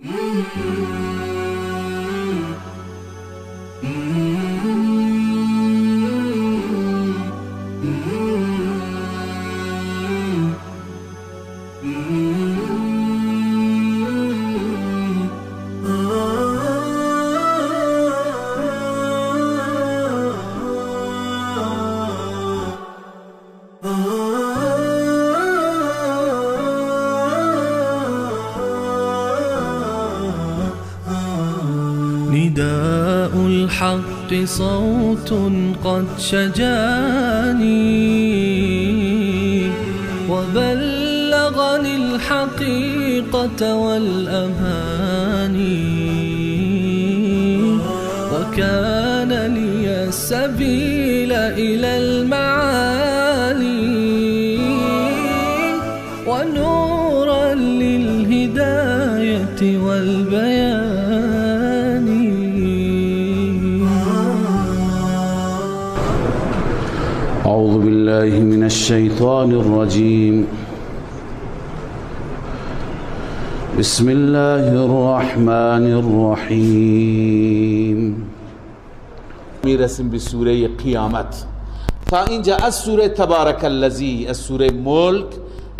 نداء الحق صوت قد شجاني وبلغني الحقيقة والأماني وكان لي السبيل إلى المعالي ونورا للهداية والبيان. أعوذ بالله من الشيطان الرجيم. بسم الله الرحمن الرحیم. میرسیم به سوره قیامت. تا اینجا از سوره تبارک الذی، از سوره ملک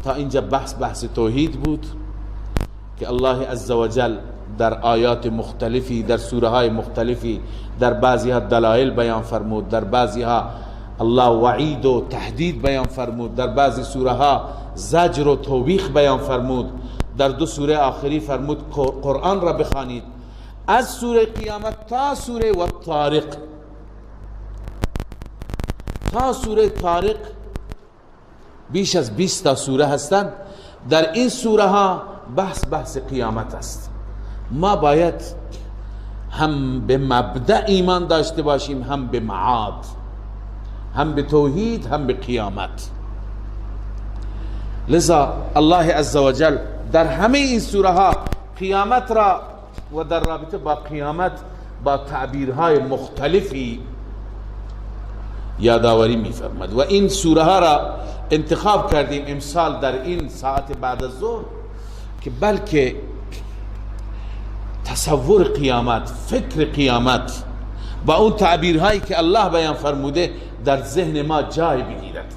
تا اینجا بحث توحید بود که الله عزوجل در آیات مختلفی، در سوره های مختلفی، در بعضی ها دلایل بیان فرمود، در بعضی ها الله وعید و تهدید بیان فرمود، در بعضی سوره ها زجر و توبیخ بیان فرمود، در دو سوره آخری فرمود قرآن را بخوانید. از سوره قیامت تا سوره و طارق، تا سوره طارق بیش از 20 تا سوره هستند. در این سوره ها بحث قیامت است. ما باید هم به مبدأ ایمان داشته باشیم، هم به معاد، هم به توحید، هم به قیامت. لذا الله عزوجل در همه این سوره ها قیامت را و در رابطه با قیامت با تعبیرهای مختلفی یادآوری می‌فرماید و این سوره ها را انتخاب کردیم امسال در این ساعت بعد از ظهر که بلکه تصور قیامت، فکر قیامت با اون تعبیرهایی که الله بیان فرموده در ذهن ما جای بگیرد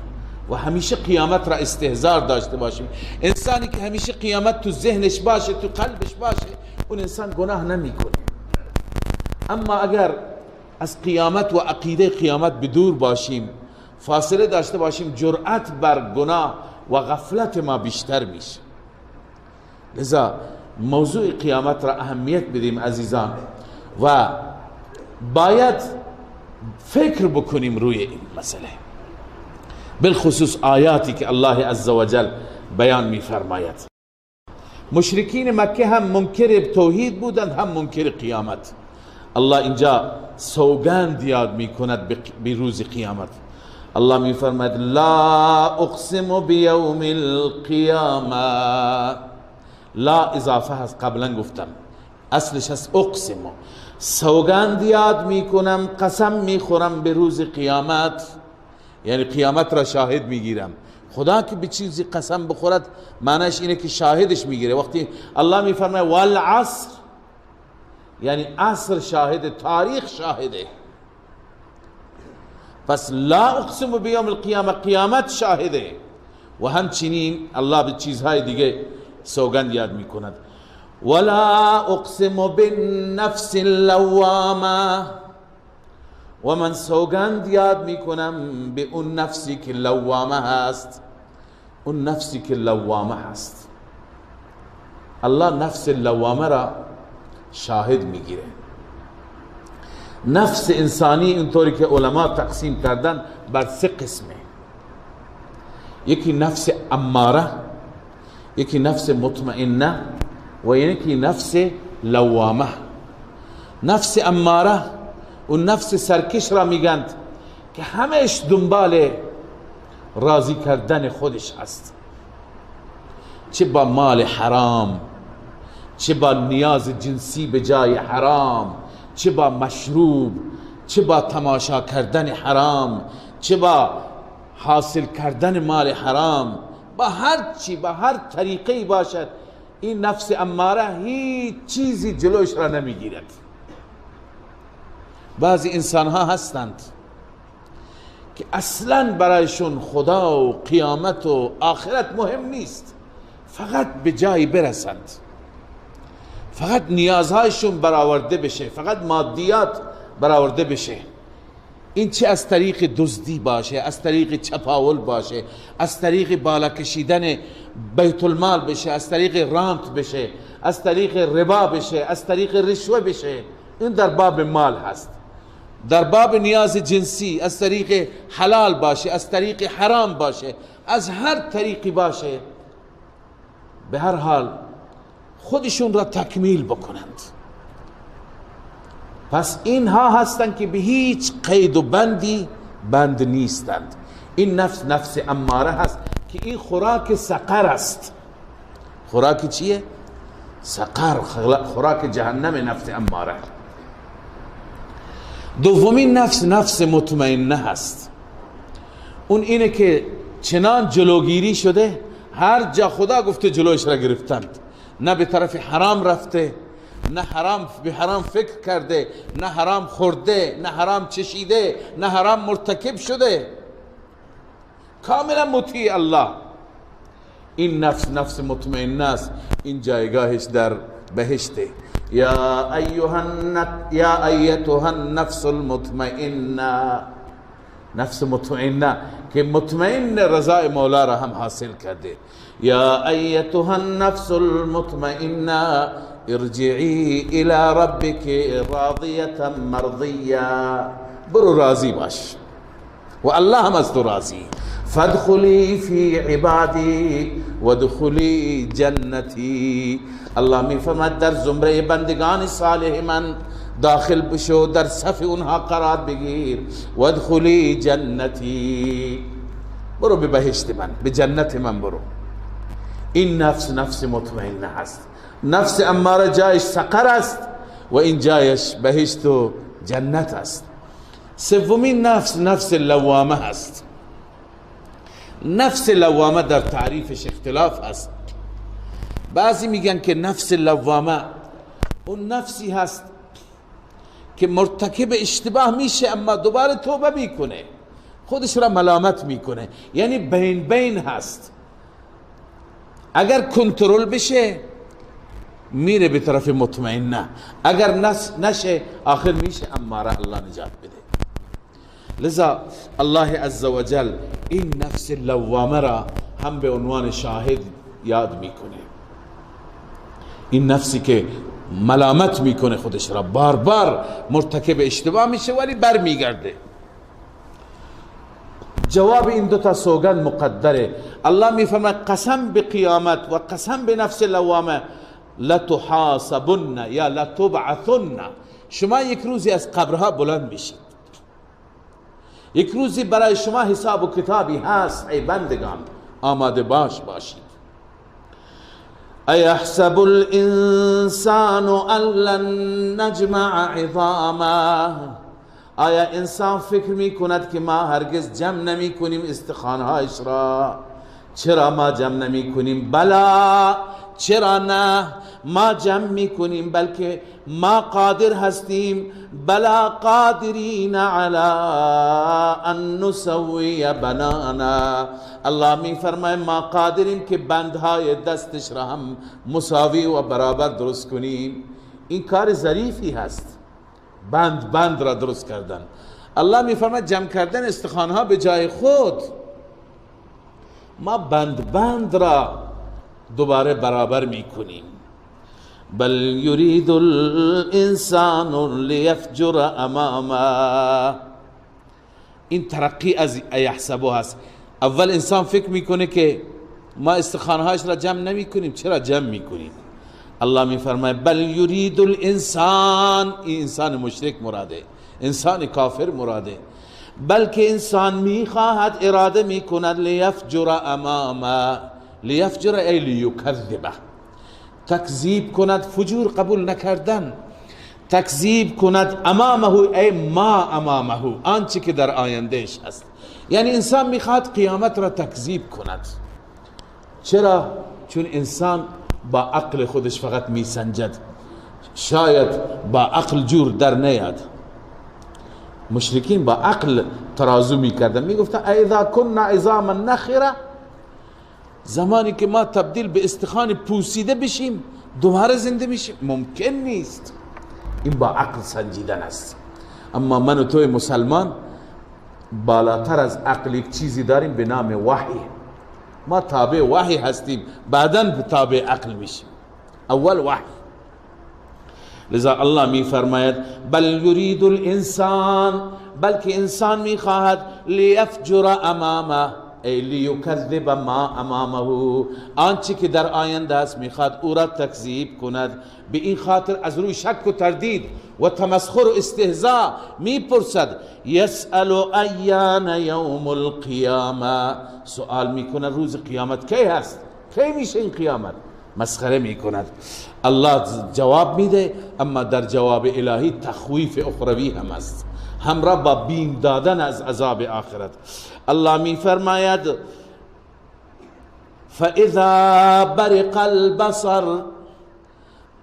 و همیشه قیامت را استحضار داشته باشیم. انسانی که همیشه قیامت تو ذهنش باشه، تو قلبش باشه، اون انسان گناه نمیکنه. اما اگر از قیامت و عقیده قیامت بدور باشیم، فاصله داشته باشیم، جرأت بر گناه و غفلت ما بیشتر میشه. لذا موضوع قیامت را اهمیت بدیم عزیزان و باید فکر بکنیم روی این مسئله، بالخصوص آیاتی که الله عزوجل بیان می‌فرماید. مشرکین مکه هم منکر توحید بودند، هم منکر قیامت. الله اینجا سوگند یاد می‌کند به روز قیامت. الله می‌فرماید لا اقسم بیوم القیامه. لا اضافه هست، قبلا گفتم اصلش هست اقسم. سوگند یاد میکنم، قسم میخورم به روز قیامت، یعنی قیامت را شاهد میگیرم. خدا که به چیزی قسم بخورد معنیش اینه که شاهدش میگیره. وقتی الله میفرماید والعصر، یعنی عصر شاهد، تاریخ شاهده. پس لا اقسم بیوم القیامه، قیامت شاهده. و همچنین الله به چیزهای دیگه سوگند یاد میکند. ولا اقسم بالنفس اللوامه، و من سوگند یاد میکنم به اون نفسی که لوامه هست. اون نفسی که لوامه هست، الله نفس لوامه را شاهد میگیره. نفس انسانی اینطوری که علما تقسیم کردن بر 3 قسمه. یکی نفس اماره، یکی نفس مطمئنه و یکی نفس لوامه. نفس اماره اون نفس سرکش را میگند که همش دنبال راضی کردن خودش هست، چه با مال حرام، چه با نیاز جنسی به جای حرام، چه با مشروب، چه با تماشا کردن حرام، چه با حاصل کردن مال حرام، با هر چی، با هر طریقی باشد این نفس اماره هیچ چیزی جلوش را نمیگیرد. بعضی انسان ها هستند که اصلا برایشون خدا و قیامت و آخرت مهم نیست، فقط به جایی برسند، فقط نیازهایشون برآورده بشه، فقط مادیات برآورده بشه. این چه از طریق دزدی باشه، از طریق چپاول باشه، از طریق بالا کشیدن بیت المال بشه، از طریق رانت بشه، از طریق ربا بشه، از طریق رشوه بشه، این در باب مال هست. در باب نیاز جنسی از طریق حلال باشه، از طریق حرام باشه، از هر طریقی باشه، به هر حال خودشون را تکمیل بکنند. پس اینها هستند که به هیچ قید و بندی بند نیستند. این نفس اماره هست که این خوراک سقر است. خوراک چیه؟ سقر، خوراک جهنم نفس اماره. دومین نفس مطمئنه هست. اون اینه که چنان جلوگیری شده، هر جا خدا گفته جلوش را گرفتند، نه به طرف حرام رفته، نه به حرام فکر کرده، نه حرام خورده، نه حرام چشیده، نه حرام مرتکب شده، کاملا مطیع الله. این نفس مطمئنه است. این جایگاهش در بهشته. یا ایتها النفس المطمئنه، نفس مطمئنه که مطمئن رضای مولا را هم حاصل کرده. یا ایتها النفس المطمئنه ارجعی الى ربک راضیه مرضیه، برو راضی باش و الله هم از تو راضی. فادخلی فی عبادی وادخلی جنتی، الله می فرماید در زمره بندگان صالح من داخل بشو، در صف اونها قرار بگیر. وادخلی جنتی، برو به بهشت من، به جنت من برو. این نفس مطمئنه هست. نفس اماره جایش سقر است و این جایش بهشت و جنت است. سومین نفس لوامه هست. نفس لوامه در تعریفش اختلاف هست. بعضی میگن که نفس لوامه اون نفسی هست که مرتکب اشتباه میشه اما دوباره توبه میکنه، خودش را ملامت میکنه، یعنی بین هست. اگر کنترل بشه میره به طرف مطمئنه، اگر نشه آخر میشه اماره. الله نجات بده. لذا الله عزوجل این نفس لوامه را هم به عنوان شاهد یاد میکنه. این نفسی که ملامت میکنه خودش را، بار بار مرتکب اشتباه میشه ولی بر میگرده. جواب این دوتا سوگند مقدره. الله میفرماید قسم به قیامت و قسم به نفس لوامه، لتحاسبن یا لتبعثن، شما یک روزی از قبرها بلند میشید، یک روزی برای شما حساب و کتابی هست. ای بندگان آماده باشید. ایحسب الانسان ان لن نجمع عظامه، آیا انسان فکر میکند که ما هرگز جمع نمی کنیم استخوانهایش را؟ چرا ما جمع نمی کنیم؟ بلا، چرا نه، ما جمع میکنیم، بلکه ما قادر هستیم. بلا قادرین علی ان نسوی بنانا، الله می فرماید ما قادریم که بندهای دستش را هم مساوی و برابر درست کنیم. این کار ظریفی هست، بند را درست کردن. الله می فرماید جمع کردن استخوانها به جای خود، ما بند را دوباره برابر میکنیم. بل یرید الانسان لیفجر امامه، این ترقی از ایحسبو هست. اول انسان فکر میکنه که ما استخوانهاش را جمع نمی کنیم، چرا جمع میکنیم؟ الله میفرماید بل یرید الانسان، این انسان مشرک مراده، انسان کافر مراده، بلکه انسان میخواهد، اراده میکند لیفجر امامه. لیفجر ای لیکذبه، تکذیب کند، فجور قبول نکردن، تکذیب کند. امامه ای ما امامه، آنچه که در آیندهش هست. یعنی انسان میخواد قیامت را تکذیب کند. چرا؟ چون انسان با عقل خودش فقط میسنجد، شاید با عقل جور در نیاد. مشرکین با عقل ترازو میکردن، میگفتن اذا كنا عظاما نخره، زمانی که ما تبدیل به استخوان پوسیده بشیم دوباره زنده میشیم؟ ممکن نیست. این با عقل سنجیدن است. اما من و توی مسلمان بالاتر از عقل یک چیزی داریم به نام وحی. ما تابع وحی هستیم، بعداً تابع عقل میشیم. اول وحی. لذا الله می فرماید بل یرید الانسان، بلکه انسان می خواهد لیفجر امامه، ای لیکذب ما امامه، آنچه که در آینده است میخواد او را تکذیب کند. به این خاطر از روی شک و تردید و تمسخر و استهزاء میپرسد یسأل ایان یوم القیامه، سؤال میکنه روز قیامت کی هست، کی میشه این قیامت؟ مسخره میکند. الله جواب میده، اما در جواب الهی تخویف اخروی هم است، همراه با بیم دادن از عذاب آخرت. الله می فرماید فاذا برق البصر،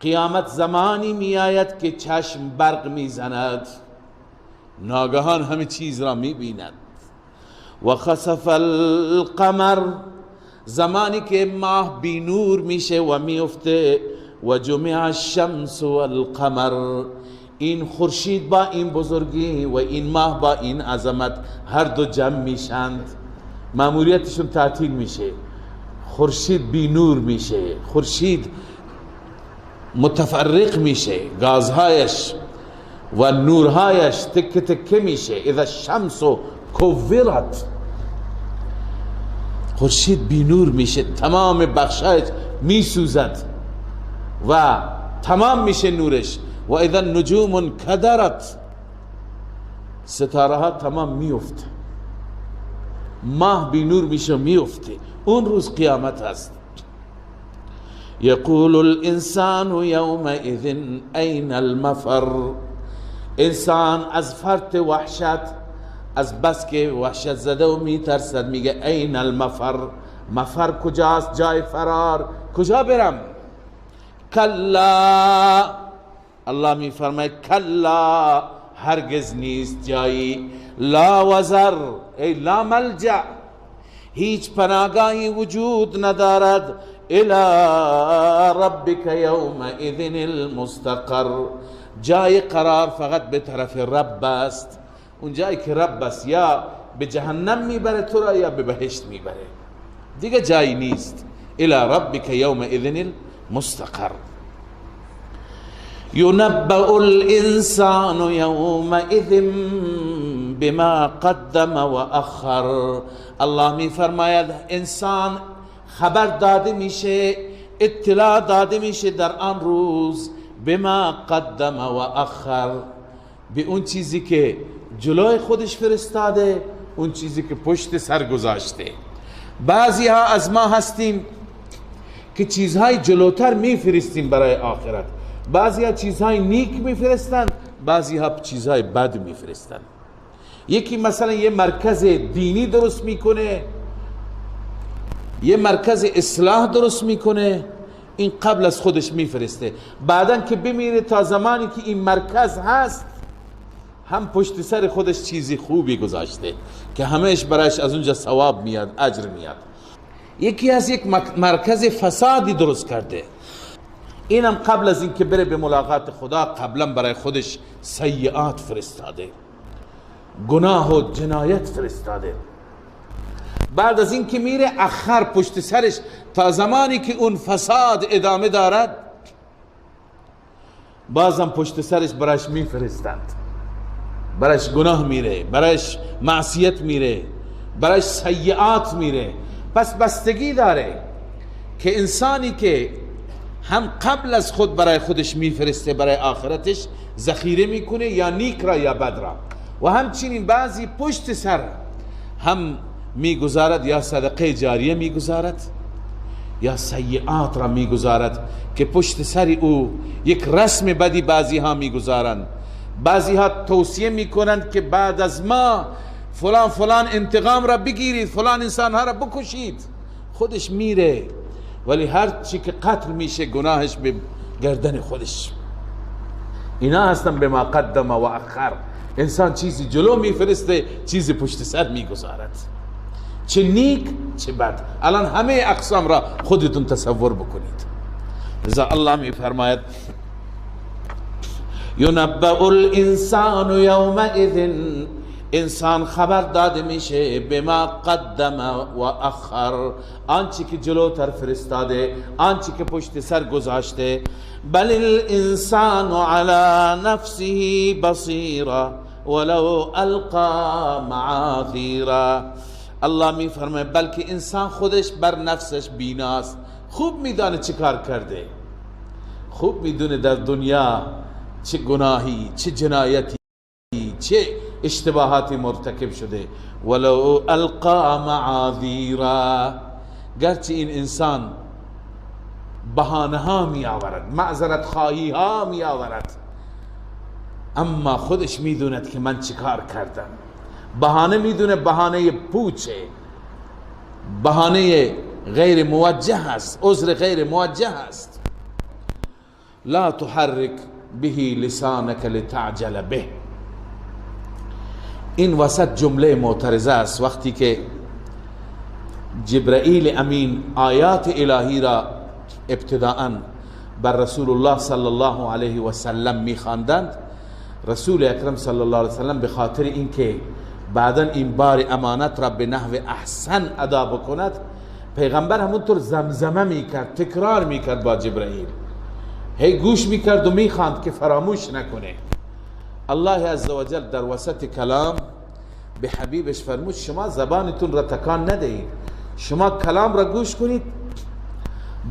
قیامت زمانی می آید که چشم برق می زند، ناگهان همه چیز را می بیند. و خسف القمر، زمانی که ماه بی نور میشه و میفته. و جمع الشمس والقمر، این خورشید با این بزرگی و این ماه با این عظمت هر دو جمع میشند، ماموریتشون تعطیل میشه. خورشید بی نور میشه، خورشید متفرق میشه، گازهایش و نورهایش تکه تکه میشه. اذا الشمس کورت، خورشید بی نور میشه، تمام بخشایش میسوزد و تمام میشه نورش. و اذا النجوم انکدرت، ستاره ها تمام میفته، ماه بی نور میشه میفته. اون روز قیامت هست. یقول الانسان یومئذ این المفر، انسان از فرط وحشت، از بس که وحشت زده و میترسد میگه این المفر، مفر کجاست؟ جای فرار، کجا برم؟ کلا، الله می فرماید کلا، هرگز نیست جایی. لا وزر، ای لا ملجع، هیچ پناهگاهی وجود ندارد. الى ربک یومئذ المستقر، جای قرار فقط به طرف رب است. اون جایی که رب است یا به جهنم میبره تو را یا به بهشت میبره، دیگه جایی نیست. الى ربک یومئذ المستقر. ينبأ الانسان يومئذ بما قدم واخر، الله می فرماید انسان خبر داده میشه، اطلاع داده میشه در آن روز بما قدم و اخر، به اون چیزی که جلوی خودش فرستاده، اون چیزی که پشت سر گذاشته. بعضی ها از ما هستیم که چیزهای جلوتر میفرستیم برای آخرت، بعضی ها چیزهای نیک میفرستند، بعضی ها چیزهای بد میفرستند. یکی مثلا یه مرکز دینی درست میکنه، یه مرکز اصلاح درست میکنه، این قبل از خودش میفرسته، بعدن که بمیره تا زمانی که این مرکز هست هم پشت سر خودش چیزی خوبی گذاشته که همهش برایش از اونجا ثواب میاد، اجر میاد. یکی از یک مرکز فسادی درست کرده، اینم قبل از این که بره به ملاقات خدا قبلا برای خودش سیئات فرستاده، گناه و جنایت فرستاده. بعد از این که میره اخر پشت سرش تا زمانی که اون فساد ادامه دارد بازم پشت سرش برایش میفرستند، برایش گناه میره، برایش معصیت میره، برایش سیئات میره. پس بستگی داره که انسانی که هم قبل از خود برای خودش میفرسته برای آخرتش ذخیره میکنه، یا نیک را یا بد را، و همچنین بعضی پشت سر هم میگذارد، یا صدقه جاریه میگذارد یا سیئات را میگذارد که پشت سر او یک رسم بدی بعضی ها میگذارند. بعضی ها توصیه میکنند که بعد از ما فلان انتقام را بگیرید، فلان انسان ها را بکشید، خودش میره ولی هر چی که قتل میشه گناهش به گردن خودش. اینا هستن به ما قدم و اخر. انسان چیزی جلو میفرسته، چیزی پشت سر میگذارد، چه نیک چه بد. الان همه اقسام را خودتون تصور بکنید. لذا الله میفرماید ینبأ الانسان یومئذ، انسان خبر داده میشه بما قدم و اخر، آنچه که جلوتر فرستاده، آنچه که پشت سر گذاشته. بل الانسان علی نفسه بصیرا ولو القا معاذیرا. الله میفرماید بلکه انسان خودش بر نفسش بیناست، خوب میدانه چه کار کرده، خوب میدونه در دنیا چه گناهی، چه جنایتی، چه اشتباهاتی مرتکب شده. ولو القا معاذیرا، گرچه این انسان بهانه ها می آورد، معذرت خواهی ها می آورد، اما خودش میدوند که من چه کار کردم. بهانه میدونه، بهانه پوچه، بهانه غیر موجه است، عذر غیر موجه است. لا تحرک به لسانک لتعجل به. این وسط جمله معترضه است. وقتی که جبرائیل امین آیات الهی را ابتداءً بر رسول الله صلی الله علیه و سلم میخواندند، رسول اکرم صلی الله علیه و سلم به خاطر اینکه بعداً این بار امانت را به نحو احسن ادا بکند، پیغمبر همونطور زمزمه میکرد، تکرار میکرد با جبرائیل، هی گوش میکرد و میخواند که فراموش نکنه. الله عزوجل در وسط کلام به حبیبش فرمود شما زبانتون را تکان ندهید، شما کلام را گوش کنید،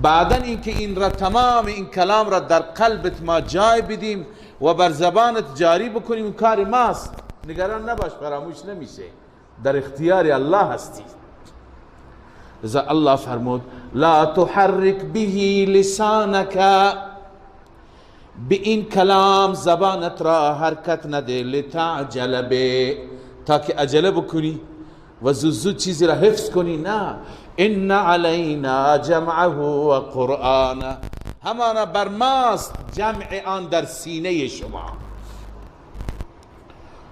بعدا اینکه این را تمام این کلام را در قلبت ما جای بدیم و بر زبانت جاری بکنیم، کار ماست، نگران نباش، فراموش نمیشه، در اختیار الله هستی. لذا الله فرمود لا تحرک به لسانک، به این کلام زبانت را حرکت نده، لتعجل به، تا که عجله بکنی و زود چیزی را حفظ کنی. نه، ان علینا جمعه و قرآن، همانا بر ماست جمع آن در سینه شما،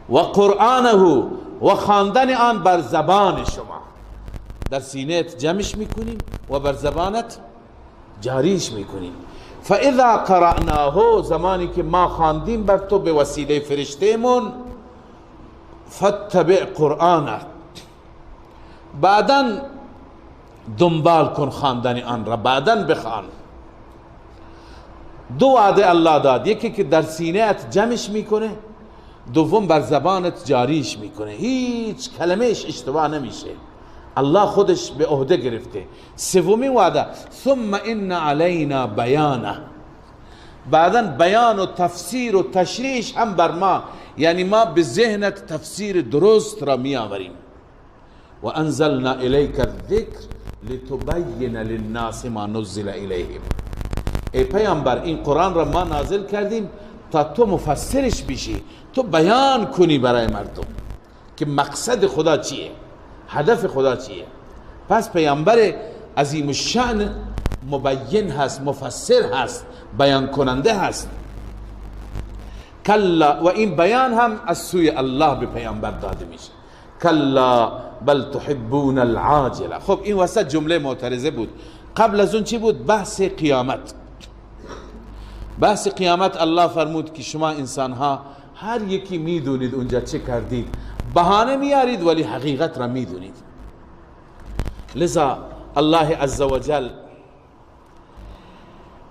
و قرآنه، و خواندن آن بر زبان شما. در سینهت جمعش میکنیم و بر زبانت جاریش میکنیم. فاذا قرأناه، زمانی که ما خواندیم بر تو به وسیله فرشتهمون، فاتبع قرآنه، بعداً دنبال کن خواندن آن را، بعداً بخوان. دو وعده الله داد، یکی که در سینه‌ات جمعش میکنه، دوم بر زبانت جاریش میکنه، هیچ کلمهش اشتباه نمیشه، الله خودش به عهده گرفته. سومین وعده ثم ان علینا بیانه، بعداً بیان و تفسیر و تشریح هم بر ما، یعنی ما به ذهنت تفسیر درست را می آوریم. و انزلنا الیک الذکر لتبین للناس ما نزل الیهم. ای پیامبر این قرآن را ما نازل کردیم تا تو مفسرش بشی، تو بیان کنی برای مردم که مقصد خدا چیه، هدف خدا چیه. پس پیامبر عظیم الشأن مبین هست، مفسر هست، بیان کننده هست. کلا، و این بیان هم از سوی الله به پیامبر داده میشه. کلا بل تحبون العاجله. خب این وسط جمله معترضه بود. قبل از اون چی بود؟ بحث قیامت. بحث قیامت الله فرمود که شما انسان ها هر یکی میدونید اونجا چه کردید، بهانه میارید ولی حقیقت را میدونید. لذا الله عزوجل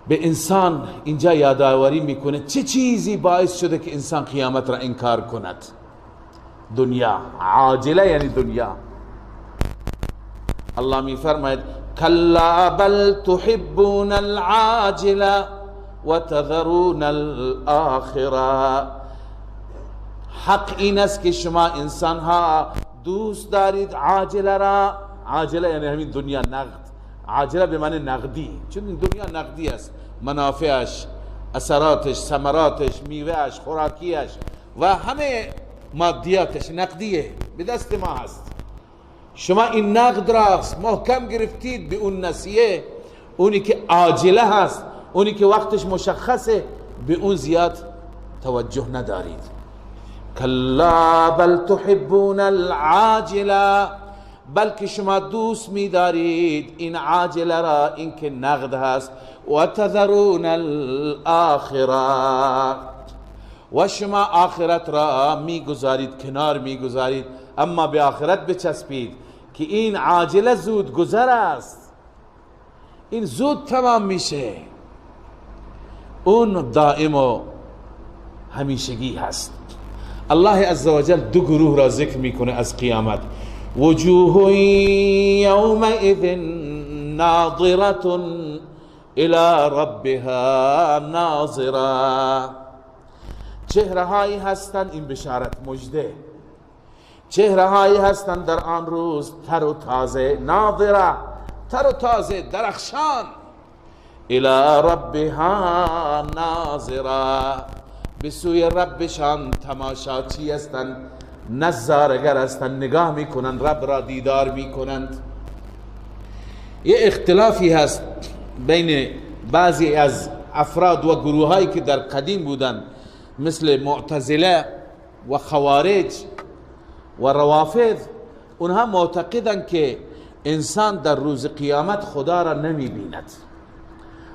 به انسان اینجا یادآوری میکنه چه چیزی باعث شده که انسان قیامت را انکار کند. دنیا عاجله یعنی دنیا. الله میفرماید کلا بل تحبون العاجله و تذرون الاخره. حق این است که شما انسان ها دوست دارید عاجله را. عاجله یعنی همین دنیا، نقد. عاجله به معنی نقدی، چون این دنیا نقدی است، منافعش، اثراتش، ثمراتش، میوهش، خوراکیش و همه مادیاتش نقدیه، به دست ما هست. شما این نقد را محکم گرفتید به اون نسیه، اونی که عاجله هست، اونی که وقتش مشخصه، به اون زیاد توجه ندارید. کلا بل تحبون العاجله، بلکه شما دوست می‌دارید این عاجله را، این که نقد هست. و تذرون الاخره، و شما آخرت را میگذارید، کنار میگذارید، اما به آخرت بچسبید که این عاجله زود گذر است، این زود تمام میشه، اون دائم و همیشگی هست. الله عزوجل دو گروه را ذکر میکنه از قیامت. وجوه یومئذ ناظرة الى ربها ناظرة، چهره هایی هستند، این بشارت مجده، چهره هایی هستند در آن روز تر و تازه، ناظره، تر و تازه، درخشان، الى ربها ناظره، به سوی ربشان تماشاچی هستند، نظارگر هستند، نگاه میکنند، رب را دیدار میکنند. یه اختلافی هست بین بعضی از افراد و گروه هایی که در قدیم بودند، مثل معتزله و خوارج و روافض. اونها معتقدند که انسان در روز قیامت خدا را نمی بیند.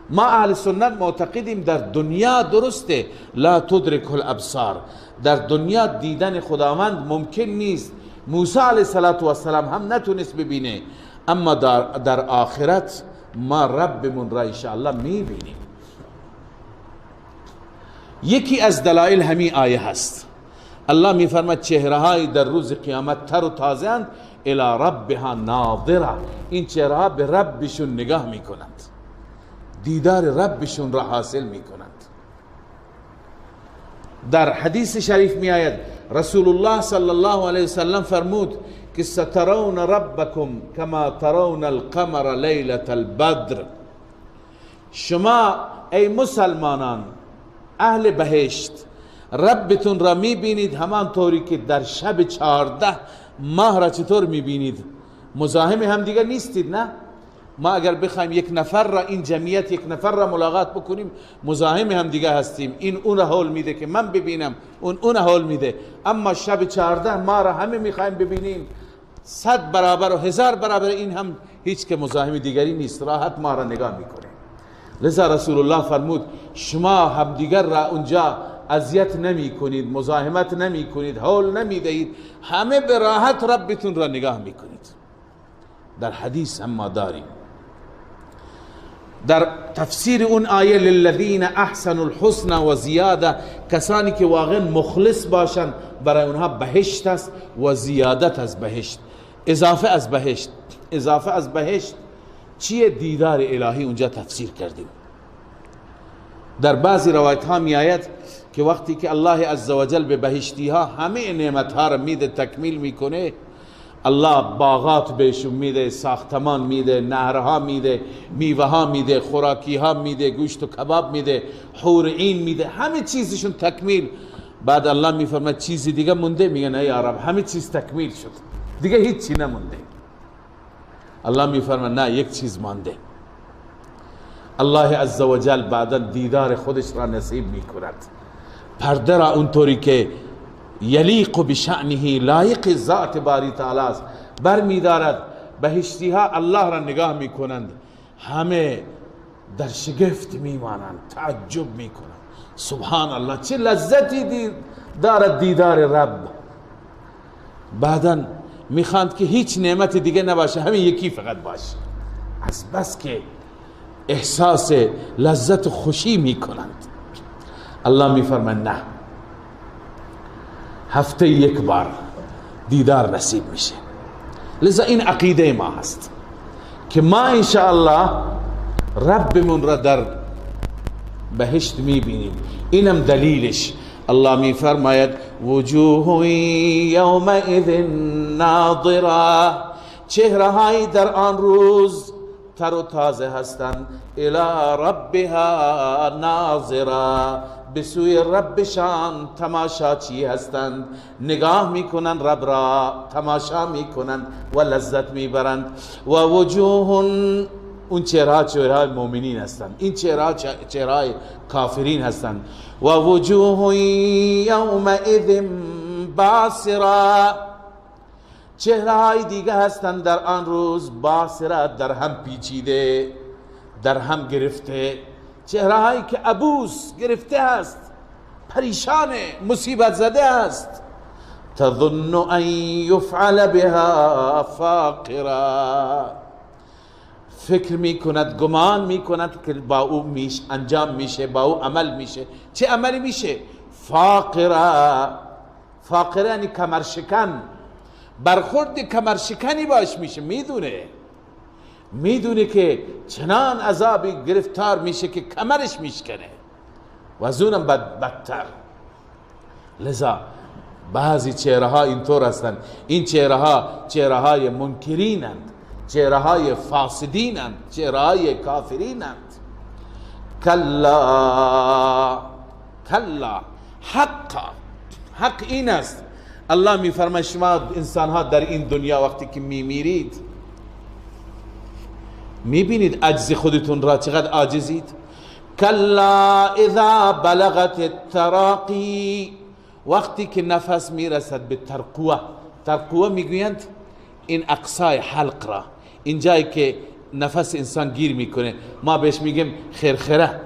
ما اهل سنت معتقدیم در دنیا درسته، لا تدرک الابصار، در دنیا دیدن خداوند ممکن نیست. موسی علیه السلام هم نتونست ببینه، اما در آخرت ما ربمون را انشاءالله میبینیم. یکی از دلایل همین آیه هست. الله میفرماید چهره های در روز قیامت تر و تازه اند، الی ربها ناظره، این چهره ها به ربشون نگاه میکنند، دیدار ربشون را حاصل میکنند. در حدیث شریف می آید رسول الله صلی الله علیه وسلم فرمود که سترون ربکم کما ترون القمر لیلة البدر، شما ای مسلمانان اهل بهشت ربتون را می بینید همان طوری که در شب 14 ماه را چطور می بینید. مزاحم هم دیگر نیستید. نه، ما اگر بخوایم یک نفر را، این جمعیت یک نفر را ملاقات بکنیم، مزاحم هم دیگه هستیم، این اون را حول میده که من ببینم، اون حول میده. اما شب 14 ما را همه میخوایم ببینیم، 100 برابر و 1000 برابر، این هم هیچ که مزاحم دیگری نیست، راحت ما را نگاه میکنه. لذا رسول الله فرمود شما هم دیگر را اونجا اذیت نمی کنید، مزاحمت نمی کنید، حول نمی دهید، همه به راحت ربتون را نگاه میکنید. در حدیث هم ما داریم. در تفسیر اون آیه للذین احسنوا الحسنى و زیاده، کسانی که واقعا مخلص باشند برای اونها بهشت است و زیادت از بهشت، اضافه از بهشت. اضافه از بهشت چیه؟ دیدار الهی اونجا تفسیر کردیم. در بعضی روایت ها می آید که وقتی که الله عزوجل به بهشتی ها همه نعمت ها را میده، تکمیل میکنه، الله باغات بهشون میده، ساختمان میده، نهرها میده، میوه ها میده، خوراکی ها میده، گوشت و کباب میده، حور عین میده، همه چیزشون تکمیل. بعد الله میفرماید چیزی دیگه مونده؟ میگن ای رب همه چیز تکمیل شد، دیگه هیچی نمونده. الله میفرماید نه، یک چیز مانده. الله عزوجل بعدا دیدار خودش را نصیب میکند، پرده را اونطوری که یلیق بشأنه، لایق ذات باری تعالی است، بر میدارد. بهشتی ها الله را نگاه میکنند، همه در شگفت میمانند، تعجب میکنند، سبحان الله چه لذتی دارد دیدار رب. بعدا میخواند که هیچ نعمت دیگه نباشه، همین یکی فقط باشه، از بس که احساس لذت و خوشی میکنند. الله میفرماید نه، هفته یک بار دیدار نصیب میشه. لذا این عقیده ما هست که ما انشاءالله ربمون را در بهشت میبینیم. اینم دلیلش. الله میفرماید وجوه یومئذ ناظره، چهره های در آن روز تر و تازه هستند، الی ربها ناظره، به سوی ربشان تماشاچی هستند، نگاه میکنند رب را، تماشا میکنند و لذت میبرند. و وجوه اون چهره چهره مؤمنین هستند، این چهره چهره کافرین هستند. و وجوه یومئذ باسره، چهره های دیگه هستند در آن روز باسره، در هم پیچیده، در هم گرفته، چهره هایی که عبوس گرفته است، پریشان مصیبت زده است. تظن ان یفعل بها فاقرا، فکر میکند، گمان میکند که با او انجام میشه، با او عمل میشه. چه عملی میشه؟ فاقرا. فاقرا یعنی کمرشکن، برخورد کمرشکنی باش میشه. میدونه که چنان عذابی گرفتار میشه که کمرش میشکنه و از اونم بدتر. لذا بعضی چهره ها اینطور هستند. این چهره های منکرینند، چهره های فاسدینند، چهره های کافرینند. کلا کلا، حق این است. الله میفرماید شما انسان ها در این دنیا وقتی که میمیرید میبینید عجز خودتون را، چقدر عاجزید. کلا اذا بلغت التراقی، وقتی که نفس میرسد به ترقوه میگویند این اقصای حلق را، این جایی که نفس انسان گیر میکنه ما بهش میگیم خرخره.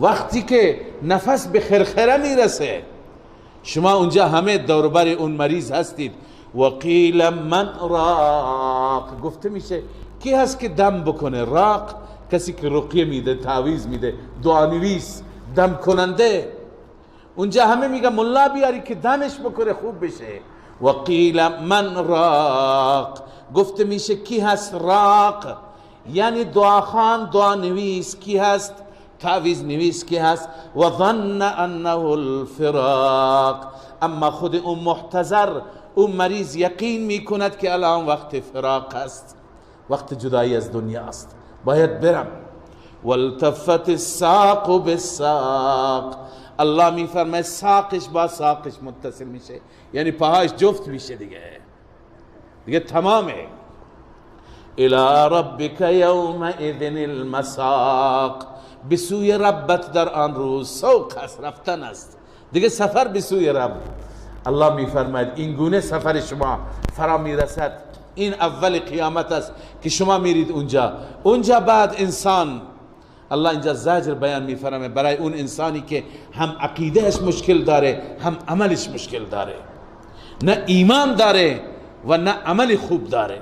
وقتی که نفس به خرخره میرسه شما اونجا همه دوربر اون مریض هستید. و قیل من راق، گفته میشه کی هست که دم بکنه؟ راق کسی که رقیه میده، تعویذ میده، دعانویس، دم کننده. اونجا همه میگن ملا بیاری که دمش بکنه خوب بشه. و قیل من راق، گفته میشه کی هست راق؟ یعنی دعاخان، دعانویس کی هست؟ تعویذ نویس کی هست؟ و ظن انه الفراق، اما خود اون محتضر، اون مریض یقین میکند که الان وقت فراق است، وقت جدایی از دنیا است، باید برم. والتفت الساق بالساق، الله میفرماید ساقش با ساقش متصل میشه، یعنی پاهاش جفت میشه، دیگه تمامه. الى ربک یومئذ المساق، به سوی ربت در آن روز سوق است، رفتن است، دیگه سفر به سوی رب. الله میفرماید این گونه سفر شما فرا میرسد. این اول قیامت است که شما میرید اونجا بعد انسان، الله اینجا زجر بیان میفرمه برای اون انسانی که هم عقیدهش مشکل داره هم عملش مشکل داره، نه ایمان داره و نه عمل خوب داره.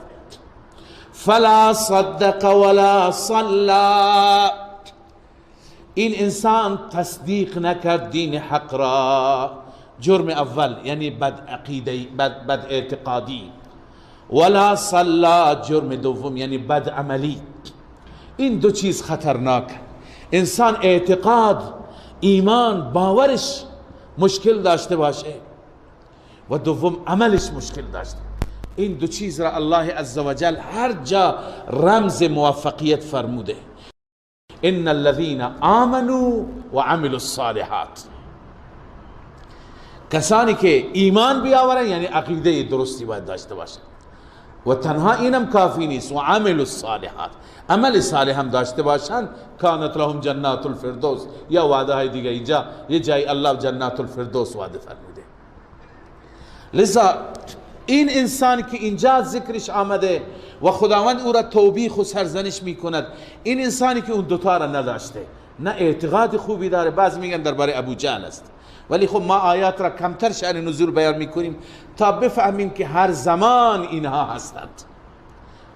فلا صدق ولا صلا، این انسان تصدیق نکرد دین حق را، جرم اول یعنی بد عقیده، بد اعتقادی. ولا صلا، جرم دوم یعنی بد عملی. این دو چیز خطرناک. انسان اعتقاد، ایمان، باورش مشکل داشته باشه و دوم عملش مشکل داشته، این دو چیز را الله عزوجل هر جا رمز موفقیت فرموده. ان الذين آمنوا وعملوا الصالحات، کسانی که ایمان بیاورن یعنی عقیده درستی باید داشته باشن، و تنها اینم کافی نیست، و عملوا الصالحات، عمل صالح هم داشته باشند. کانت لهم جنات الفردوس، یا وعده های دیگه اینجا یه جای الله جنات الفردوس وعده فرموده. لذا این انسان که اینجا ذکرش آمده و خداوند او را توبیخ و سرزنش میکند، این انسانی که اون دوتا را نداشته، نه اعتقاد خوبی داره. بعض میگن درباره ابو جهل است، ولی خب ما آیات را کمتر شأن نزول بیان میکنیم تا بفهمیم که هر زمان اینها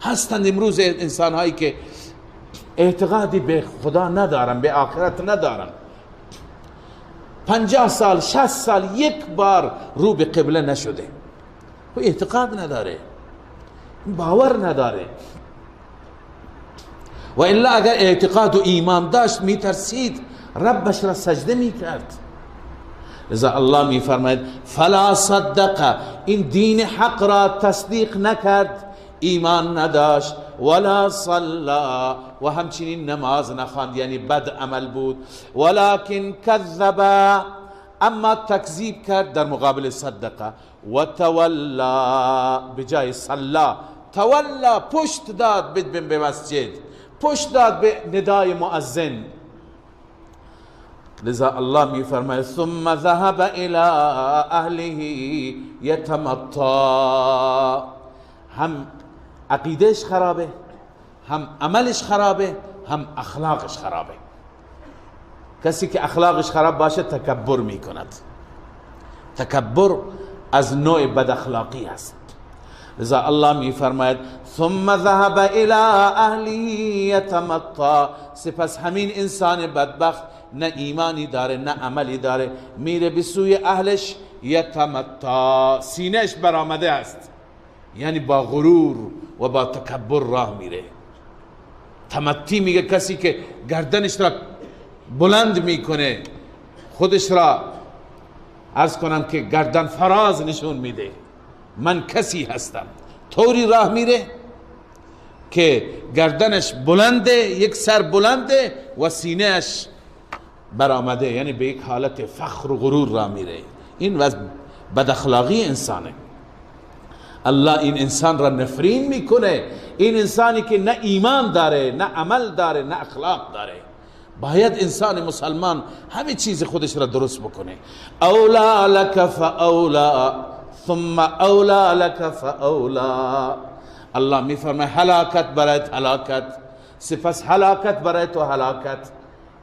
هستند امروز انسان هایی که اعتقادی به خدا ندارن، به آخرت ندارن، 50 سال 60 سال یک بار رو به قبله نشده و اعتقاد نداره، باور نداره. و الا اگر اعتقاد و ایمان داشت میترسید، ربش را سجده میکرد. لذا الله میفرماید فلا صدق، این دین حق را تصدیق نکرد، ایمان نداشت، ولا صلا، و همچنین نماز نخواند، یعنی بد عمل بود. ولكن کذب، اما تکذیب کرد در مقابل صدقه. و تولا، بجای صلا تولا، پشت داد به مسجد، پشت داد به ندای مؤذن. لذا الله می فرماید ثم ذهب الى اهله یتمطا. هم عقیدهش خرابه، هم عملش خرابه، هم اخلاقش خرابه. کسی که اخلاقش خراب باشه تکبر می کند. تکبر از نوع بد اخلاقی است. لذا الله می فرماید ثم ذهب الى اهله یتمطا. سپس همین انسان بدبخت نه ایمانی داره نه عملی داره، میره به سوی اهلش. یتمطا سینهش برآمده است، یعنی با غرور و با تکبر راه میره. تمتی میگه کسی که گردنش را بلند میکنه، خودش را عرض کنم که گردن فراز نشون میده، من کسی هستم. طوری راه میره که گردنش بلنده، یک سر بلنده و سینهش برآمده، یعنی به یک حالت فخر و غرور راه میره. این وضع بد اخلاقی انسانه. الله این انسان را نفرین میکنه. این انسانی که نه ایمان داره، نه عمل داره، نه اخلاق داره. باید انسان مسلمان همه چیز خودش را درست بکنه. اولا لک فاولا ثم اولا لک فاولا. الله میفرماید هلاکت برایت هلاکت، سپس هلاکت برای تو هلاکت،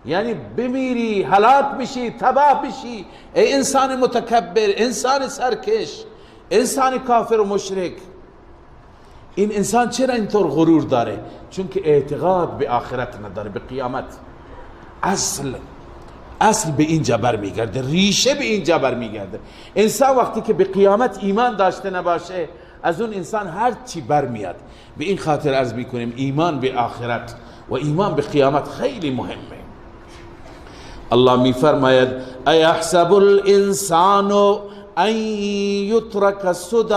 یعنی بمیری، هلاک بشی، تباه بشی. ای انسان متکبر، انسان سرکش، انسان کافر و مشرک. این انسان چرا اینطور غرور داره؟ چون که اعتقاد به آخرت نداره، به قیامت. اصل به اینجا بر میگرده، ریشه به اینجا بر میگرده. انسان وقتی که به قیامت ایمان داشته نباشه، از اون انسان هر چی بر میاد. به این خاطر عرض میکنیم ایمان به آخرت و ایمان به قیامت خیلی مهمه. الله میفرماید ایحسب الانسان ان یترک سدى.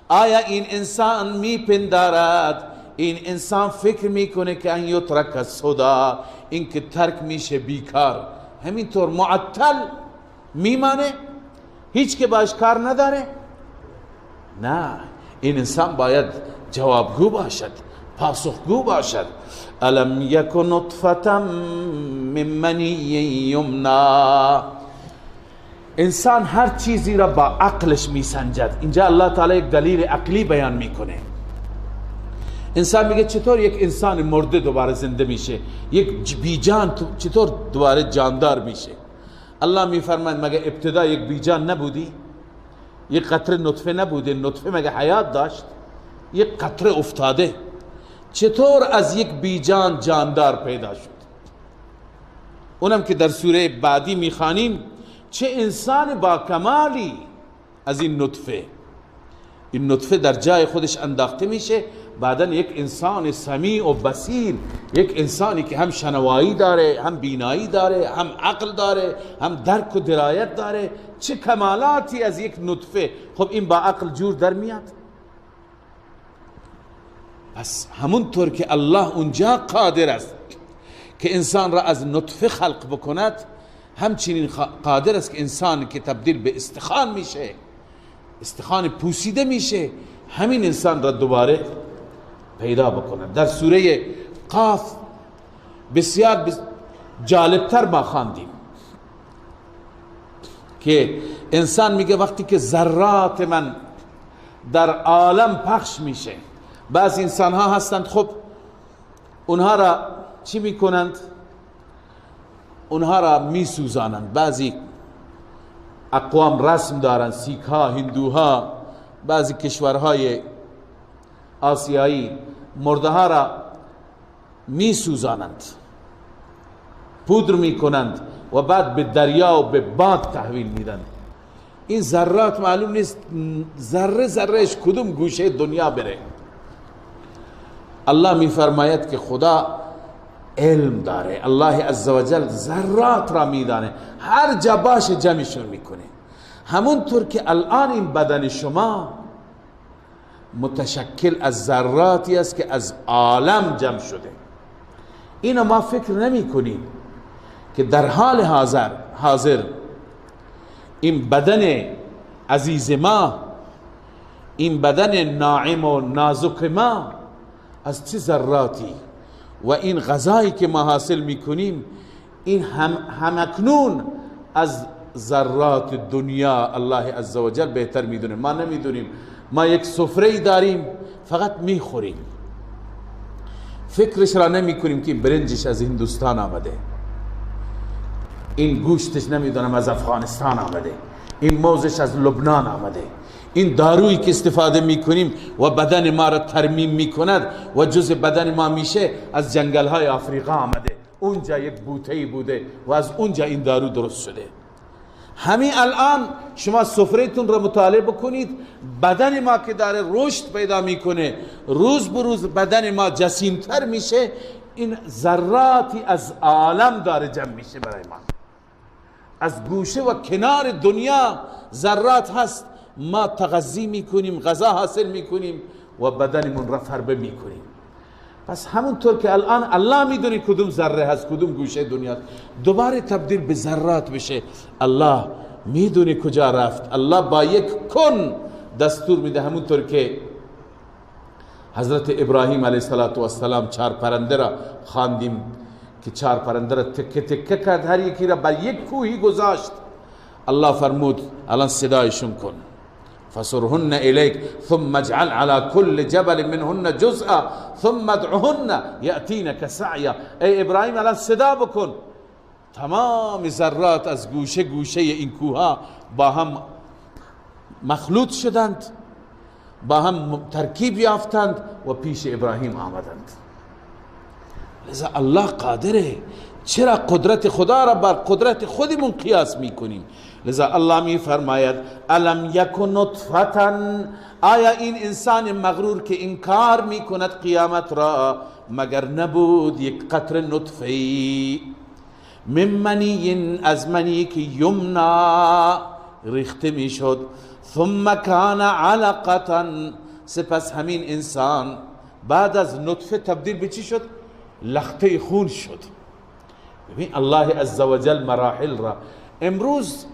آیا این انسان میپندارد، این انسان فکر میکنه که ان یترک سدى، این که ترک میشه بیکار، همینطور معطل میمانه، هیچ که باش کار نداره؟ نه، این انسان باید جوابگو باشد، پاسخگو باشد. الم یک نطفة من منی یمنا. انسان هر چیزی را با عقلش میسنجد. اینجا الله تعالی یک دلیل عقلی بیان میکنه. انسان میگه چطور یک انسان مرده دوباره زنده میشه، یک بیجان چطور دوباره جاندار میشه؟ الله میفرماید مگه ابتدا یک بیجان نبودی؟ یک قطره نطفه نبوده؟ نطفه مگه حیات داشت؟ یک قطره افتاده، چطور از یک بیجان جاندار پیدا شد؟ اونم که در سوره بعدی میخوانیم چه انسان با کمالی از این نطفه. این نطفه در جای خودش انداخته میشه، بعدا یک انسان سمیع و بصیر، یک انسانی که هم شنوایی داره، هم بینایی داره، هم عقل داره، هم درک و درایت داره. چه کمالاتی از یک نطفه. خب این با عقل جور در میاد؟ پس همونطور که الله اونجا قادر است که انسان را از نطفه خلق بکند، همچنین قادر است که انسان که تبدیل به استخوان میشه، استخوان پوسیده میشه، همین انسان را دوباره پیدا بکند. در سوره قاف بسیار جالبتر ما خواندیم که انسان میگه وقتی که ذرات من در عالم پخش میشه، بعض انسان ها هستند خب اونها را چی میکنند؟ اونها را میسوزانند. بعضی اقوام رسم دارند، سیک ها، هندوها، بعضی کشورهای آسیایی مرده ها را میسوزانند، پودر میکنند و بعد به دریا و به باد تحویل میدن. این ذرات معلوم نیست ذره ذرهش کدوم گوشه دنیا بره. الله میفرماید که خدا علم داره، الله عزوجل ذرات را میدانه، هر جا باشه جمعشون میکنه. همونطور که الان این بدن شما متشکل از ذراتی است که از عالم جمع شده، اینو ما فکر نمی کنیم که در حال حاضر این بدن عزیز ما، این بدن ناعم و نازک ما از چه ذراتی و این غذایی که ما حاصل میکنیم این همکنون از ذرات دنیا الله عزوجل بهتر میدونه. ما نمیدونیم، ما یک سفره داریم فقط میخوریم، فکرش را نمی کنیم که برنجش از هندوستان آمده، این گوشتش نمیدونم از افغانستان آمده، این موزش از لبنان آمده، این دارویی که استفاده میکنیم و بدن ما را ترمیم میکند و جز بدن ما میشه از جنگل های آفریقا آمده، اونجا یک بوته‌ای بوده و از اونجا این دارو درست شده. همین الان شما سفره‌تون را مطالعه بکنید، بدن ما که داره رشد پیدا میکنه، روز به روز بدن ما جسیمتر میشه، این ذراتی از عالم داره جمع میشه برای ما، از گوشه و کنار دنیا ذرات هست، ما تغذی میکنیم، غذا حاصل میکنیم و بدنمون را فربه میکنیم. پس همونطور که الان الله میدونه کدوم ذره هست، کدوم گوشه دنیا دوباره تبدیل به ذرات بشه، الله میدونه کجا رفت. الله با یک کن دستور میده، همونطور که حضرت ابراهیم علیه السلام 4 پرنده را خواندیم که 4 پرنده را تکه تکه کرد، هر یکی را بر یک کوهی گذاشت. الله فرمود الان صدایشون کن، فسرهن الیک ثم اجعل على كل جبل منهن جزءا ثم ادعهن یأتینک سعیا. ای ابراهیم الان صدا بکن، تمام ذرات از گوشه گوشه این کوها با هم مخلوط شدند، با هم ترکیب یافتند و پیش ابراهیم آمدند. لذا الله قادره، چرا قدرت خدا را بر قدرت خودمون قیاس میکنیم؟ لذا الله می فرماید الم یکن نطفتا، آیا این انسان مغرور که انکار میکند قیامت را مگر نبود یک قطره نطفه من منی، از منی که یمنا ریخته میشد، ثم کان علقتا، سپس همین انسان بعد از نطفه تبدیل به چی شد؟ لخته خون شد. ببین الله عزوجل مراحل را امروز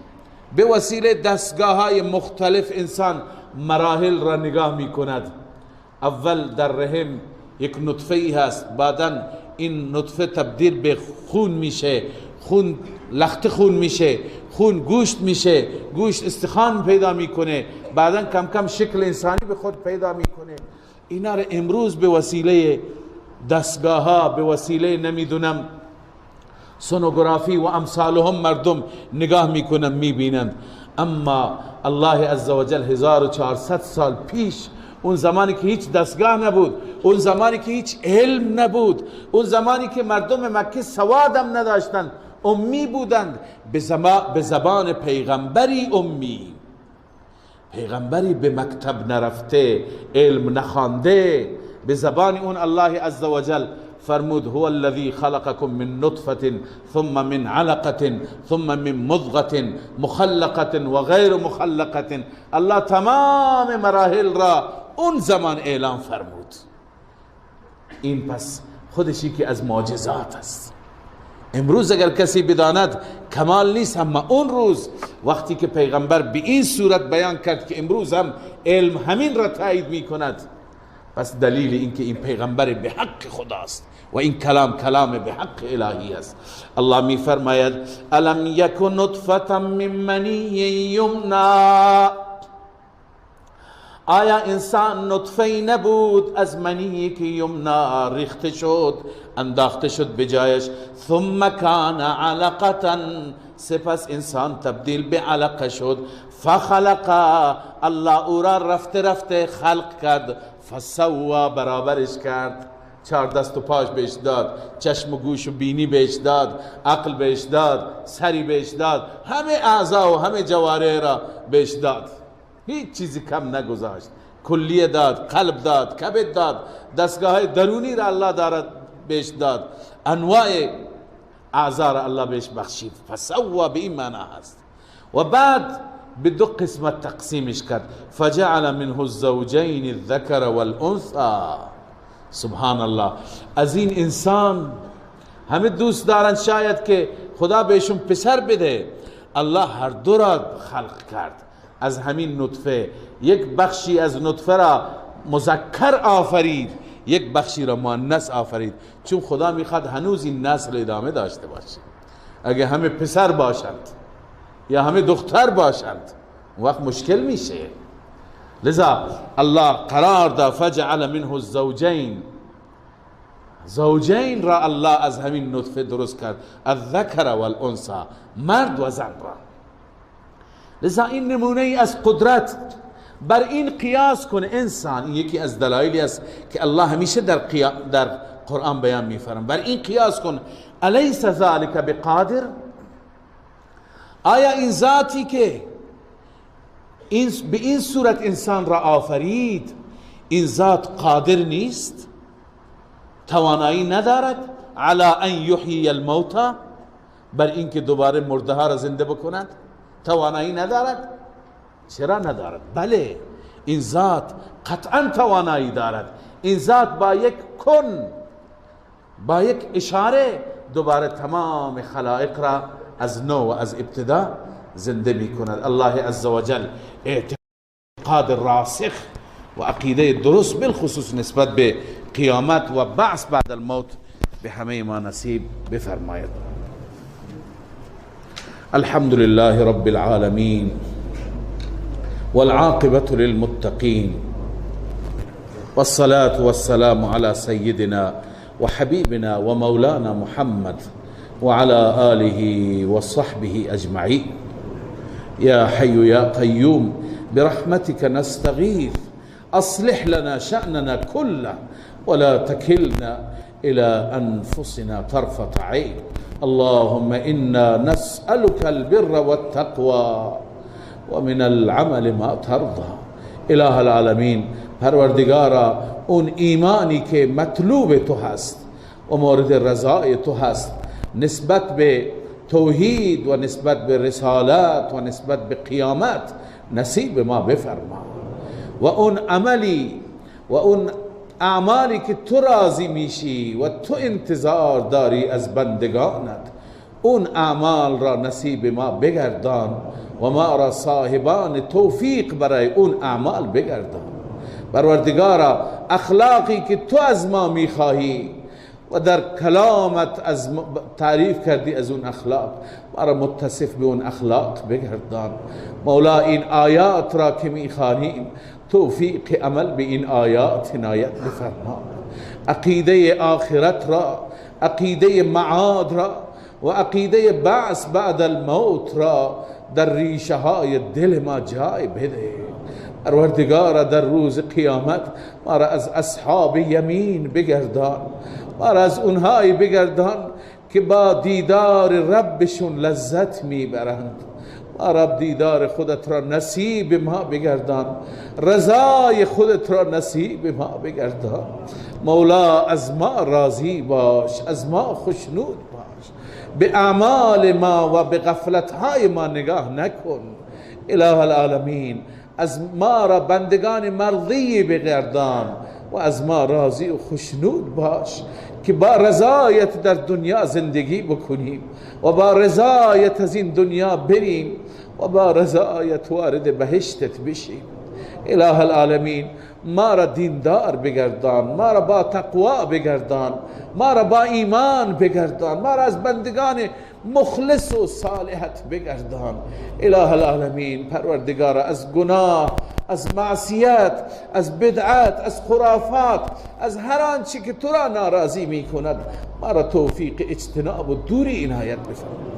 به وسیله دستگاه های مختلف انسان مراحل را نگاه می کند. اول در رحم یک نطفه ای هست، بعدا این نطفه تبدیل به خون میشه، خون لخت خون میشه، خون گوشت میشه، گوشت استخوان پیدا میکنه، بعدا کم کم شکل انسانی به خود پیدا میکنه. اینا را امروز به وسیله دستگاه ها، به وسیله نمیدونم سونوگرافی و امثالهم مردم نگاه میکنن میبینند. اما الله عزوجل 1400 سال پیش، اون زمانی که هیچ دستگاه نبود، اون زمانی که هیچ علم نبود، اون زمانی که مردم مکه سواد هم نداشتند، امی بودند، به زبان پیغمبری امی، پیغمبری به مکتب نرفته، علم نخوانده، به زبان اون الله عزوجل فرمود هو الذي خلقكم من نطفة ثم من علقة ثم من مضغة مخلقة و غیر مخلقة. الله تمام مراحل را اون زمان اعلام فرمود. این پس خودشی که از معجزات است. امروز اگر کسی بداند کمال نیست، اما اون روز وقتی که پیغمبر به این صورت بیان کرد که امروز هم علم همین را تایید می کند، پس دلیل این که این پیغمبر به حق خداست و این کلام به حق الهی است. الله می فرماید الم یکن نطفة من منی یمنا، آیا انسان نطفه نبود از منی که یمنا ریخته شد، انداخته شد به جایش، ثم کان علقة، سپس انسان تبدیل به علقه شد، فخلق، الله او را رفته رفته خلق کرد، فسوا، برابرش کرد، 4 دست و پاش بهش داد، چشم و گوش و بینی بهش داد، عقل بهش داد، سری بهش داد، همه اعضا و همه جوارح را بهش داد، هیچ چیزی کم نگذاشت، کلیه داد، قلب داد، کبد داد، دستگاه درونی را الله دارد بهش داد، انواع اعضا را الله بهش بخشید. فسوا به این معنا هست. و بعد به 2 قسمت تقسیمش کرد، فجعل منه الزوجین الذکر والانثى. سبحان الله. از این انسان همه دوست دارن شاید که خدا بهشون پسر بده، الله هر دو را خلق کرد. از همین نطفه یک بخشی از نطفه را مذکر آفرید، یک بخشی را مؤنث آفرید، چون خدا میخواد هنوز این نسل ادامه داشته باشه. اگه همه پسر باشند یا همه دختر باشند اون وقت مشکل میشه. لذا الله قرار داد فجعل منه الزوجین، زوجین را الله از همین نطفه درست کرد، الذکر والانثی، مرد و زن را. لذا این نمونه ای از قدرت. بر این قیاس کنه انسان، این یکی از دلایلی است که الله همیشه در قرآن بیان میفرماید. بر این قیاس کن، الیس ذلک بقادر، آیا این ذاتی که به این صورت انسان را آفرید، این ذات قادر نیست؟ توانایی ندارد علی ان یحیی الموتى، بر این که دوباره مرده ها را زنده بکند؟ توانایی ندارد؟ چرا ندارد؟ بله، این ذات قطعا توانایی دارد. این ذات با یک کن، با یک اشاره دوباره تمام خلائق را از نو و از ابتدا زنده می کند. الله عزوجل اعتقاد راسخ و عقیده درست بالخصوص نسبت به قیامت و بعث بعد الموت به همه ما نصیب بفرماید. الحمد لله رب العالمين والعاقبة للمتقين والصلاة والسلام على سيدنا وحبيبنا ومولانا محمد وعلى آله وصحبه أجمعين. يا حي يا قيوم برحمتك نستغيث، أصلح لنا شأننا كله ولا تكلنا إلى أنفسنا طرفة عين. اللهم إنا نسألك البر والتقوى ومن العمل ما ترضى. اله العالمین، پروردگارا اون ایمانی که مطلوب تو هست و مورد رضای تو هست نسبت به توحید و نسبت به رسالت و نسبت به قیامت نصیب ما بفرما، و اون عملی و اون اعمالی که تو راضی میشی و تو انتظار داری از بندگانت، اون اعمال را نصیب ما بگردان و ما را صاحبان توفیق برای اون اعمال بگردان. پروردگارا اخلاقی که تو از ما میخواهی و در کلامت از تعریف کردی از اون اخلاق، ما را متصف به اون اخلاق بگردان. مولا این آیات را که میخوانیم توفیق عمل به این آیات عنایت بفرما. عقیده آخرت را، عقیده معاد را و عقیده بعث بعد الموت را در ریشه های دل ما جای بده. پروردگارا در روز قیامت ما را از اصحاب یمین بگردان، ما را از اونهایی بگردان که با دیدار ربشون لذت میبرند. ما را دیدار خودت را نصیب ما بگردان، رضای خودت را نصیب ما بگردان. مولا از ما راضی باش، از ما خوشنود باش، به اعمال ما و به غفلتهای ما نگاه نکن. اله العالمین، از ما را بندگان مرضی بگردان و از ما راضی و خوشنود باش که با رضایت در دنیا زندگی بکنیم و با رضایت از این دنیا بریم و با رضایت وارد بهشتت بشیم. اله العالمین، ما را دیندار بگردان، ما را با تقوا بگردان، ما را با ایمان بگردان، ما را از بندگان مخلص و صالحت بگردان. اله العالمین، پروردگار از گناه، از معصیت، از بدعت، از خرافات، از هر آنچه که تو را ناراضی می کند ما را توفیق اجتناب و دوری عنایت بفرما.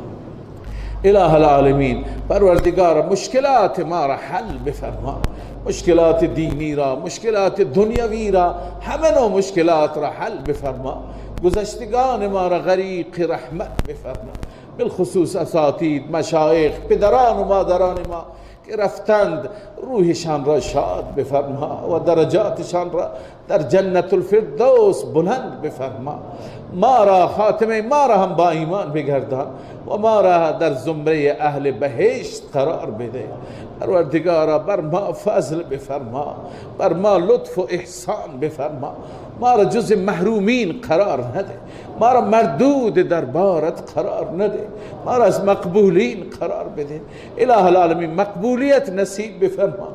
اله العالمین، پروردگار مشکلات ما را حل بفرما، مشکلات دینی را، مشکلات دنیوی را، همه نوع مشکلات را حل بفرما. گذشتگان ما را غریق رحمت بفرما، بالخصوص اساتید، مشایخ، پدران و مادران ما که رفتند، روحشان را شاد بفرما و درجاتشان را در جنت الفردوس بلند بفرما. ما را، خاتمه ما را هم با ایمان بگردان و ما را در زمره اهل بهشت قرار بده. پروردگارا بر ما فضل بفرما، بر ما لطف و احسان بفرما، ما را جز محرومین قرار نده، ما را مردود در بارت قرار نده، ما را از مقبولین قرار بده. اله العالمین، مقبولیت نصیب بفرما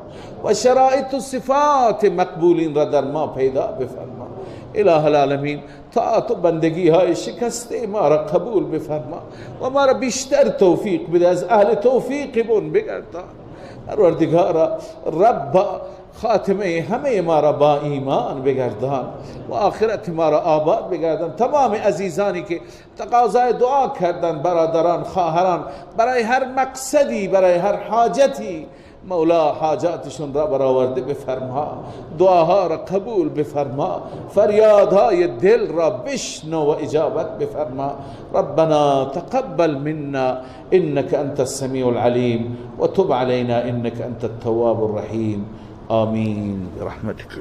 و شرایط و صفات مقبولین را در ما پیدا بفرما. اله العالمین طاعت و بندگی های شکسته ما را قبول بفرما و ما را بیشتر توفیق بده، از اهل توفیق بون بگردان. پروردگارا رب خاتمه همه ما را با ایمان بگردان و آخرت ما را آباد بگردان. تمام عزیزانی که تقاضای دعا کردن، برادران، خواهران، برای هر مقصدی، برای هر حاجتی، مولا حاجاتشون را برآورده بفرما، دعاها را قبول بفرما، فریادهای دل را بشنو و اجابت بفرما. ربنا تقبل منا انك انت السميع العليم وتب علينا انك انت التواب الرحيم. آمين برحمتك.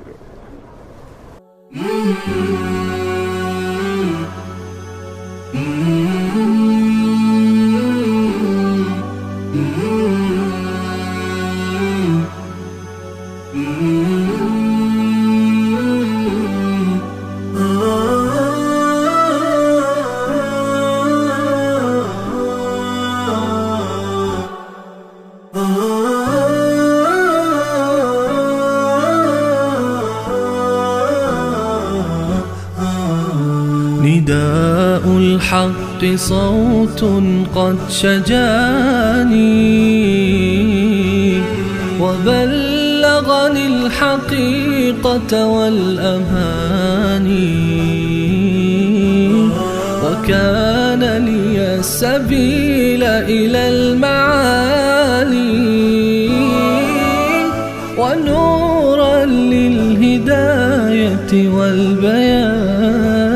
نداء الحق صوت قد شجاني وبلغني الحقيقة والأماني، وكان لي السبيل إلى المعالي ونورا للهداية والبيان.